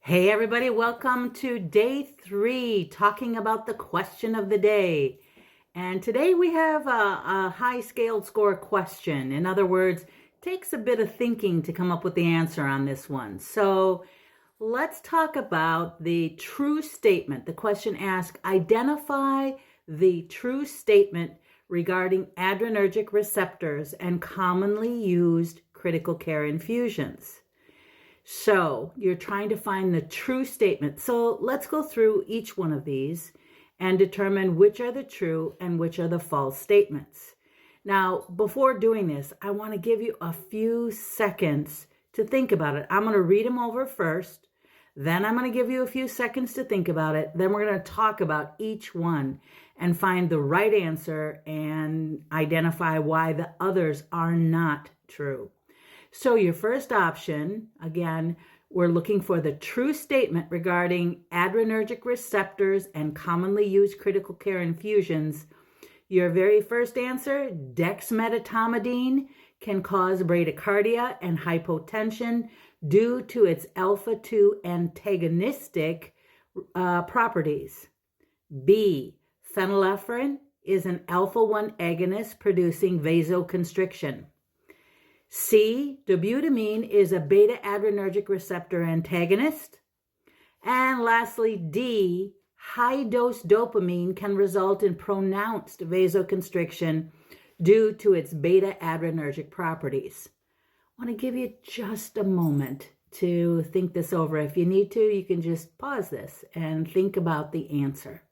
Hey everybody, welcome to day 3, talking about the question of the day. And today we have a high scaled score question. In other words, takes a bit of thinking to come up with the answer on this one. So let's talk about the true statement. The question asks, identify the true statement regarding adrenergic receptors and commonly used critical care infusions. So you're trying to find the true statement. So let's go through each one of these and determine which are the true and which are the false statements. Now, before doing this, I want to give you a few seconds to think about it. I'm going to read them over first. Then I'm going to give you a few seconds to think about it. Then we're going to talk about each one and find the right answer and identify why the others are not true. So your first option, again, we're looking for the true statement regarding adrenergic receptors and commonly used critical care infusions. Your very first answer, dexmedetomidine can cause bradycardia and hypotension due to its alpha-2 antagonistic properties. B, phenylephrine is an alpha-1 agonist producing vasoconstriction. C, dobutamine is a beta-adrenergic receptor antagonist. And lastly, D, high-dose dopamine can result in pronounced vasoconstriction due to its beta-adrenergic properties. I want to give you just a moment to think this over. If you need to, you can just pause this and think about the answer.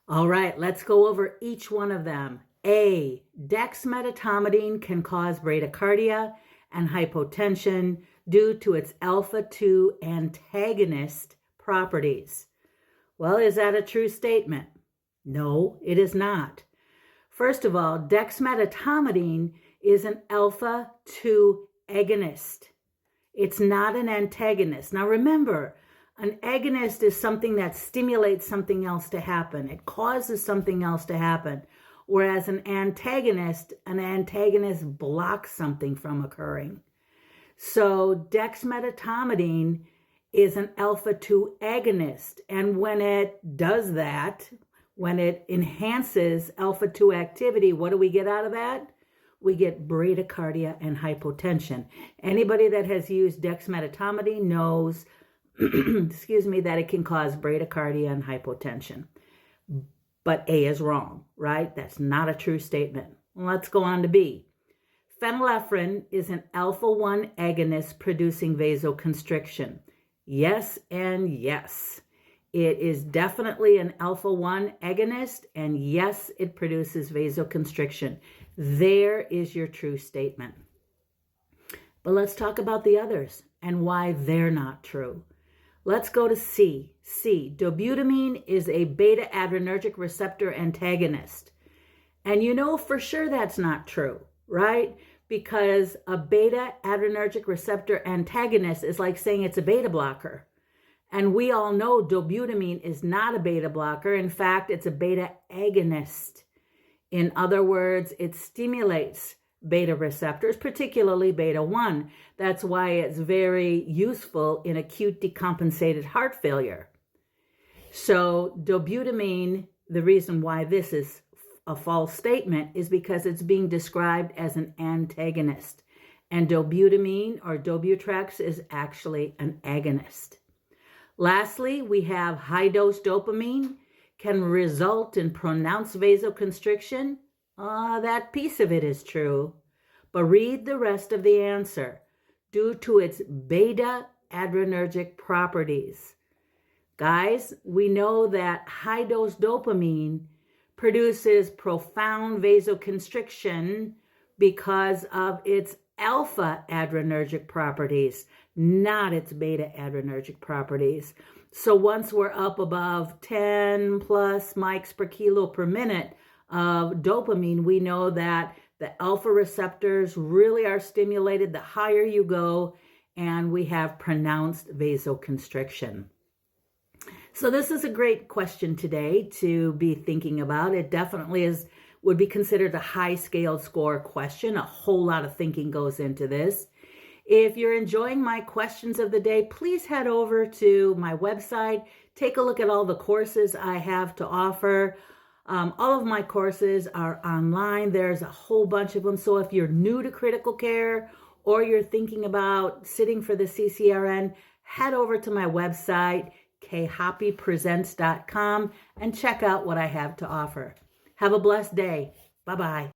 All right, let's go over each one of them. A, dexmedetomidine can cause bradycardia and hypotension due to its alpha-2 antagonist properties. Well, is that a true statement? No, it is not. First of all, dexmedetomidine is an alpha-2 agonist. It's not an antagonist. Now remember, an agonist is something that stimulates something else to happen. It causes something else to happen. Whereas an antagonist blocks something from occurring. So dexmedetomidine is an alpha-2 agonist. And when it does that, when it enhances alpha-2 activity, what do we get out of that? We get bradycardia and hypotension. Anybody that has used dexmedetomidine knows that it can cause bradycardia and hypotension. But A is wrong, right? That's not a true statement. Let's go on to B. Phenylephrine is an alpha-1 agonist producing vasoconstriction. Yes and yes. It is definitely an alpha-1 agonist, and yes, it produces vasoconstriction. There is your true statement. But let's talk about the others and why they're not true. Let's go to C. C, dobutamine is a beta-adrenergic receptor antagonist. And you know for sure that's not true, right? Because a beta-adrenergic receptor antagonist is like saying it's a beta blocker. And we all know dobutamine is not a beta blocker. In fact, it's a beta agonist. In other words, it stimulates beta receptors, particularly beta 1. That's why it's very useful in acute decompensated heart failure. So dobutamine, the reason why this is a false statement is because it's being described as an antagonist. And dobutamine or Dobutrex is actually an agonist. Lastly, we have high-dose dopamine can result in pronounced vasoconstriction. That piece of it is true. But read the rest of the answer. Due to its beta-adrenergic properties. Guys, we know that high-dose dopamine produces profound vasoconstriction because of its alpha-adrenergic properties, not its beta-adrenergic properties. So once we're up above 10 plus mics per kilo per minute of dopamine, we know that the alpha receptors really are stimulated the higher you go, and we have pronounced vasoconstriction. So this is a great question today to be thinking about. It definitely is would be considered a high scaled score question. A whole lot of thinking goes into this. If you're enjoying my questions of the day, please head over to my website. Take a look at all the courses I have to offer. All of my courses are online. There's a whole bunch of them. So if you're new to critical care or you're thinking about sitting for the Ccrn, head over to my website, khoppypresents.com, and check out what I have to offer. Have a blessed day. Bye-bye.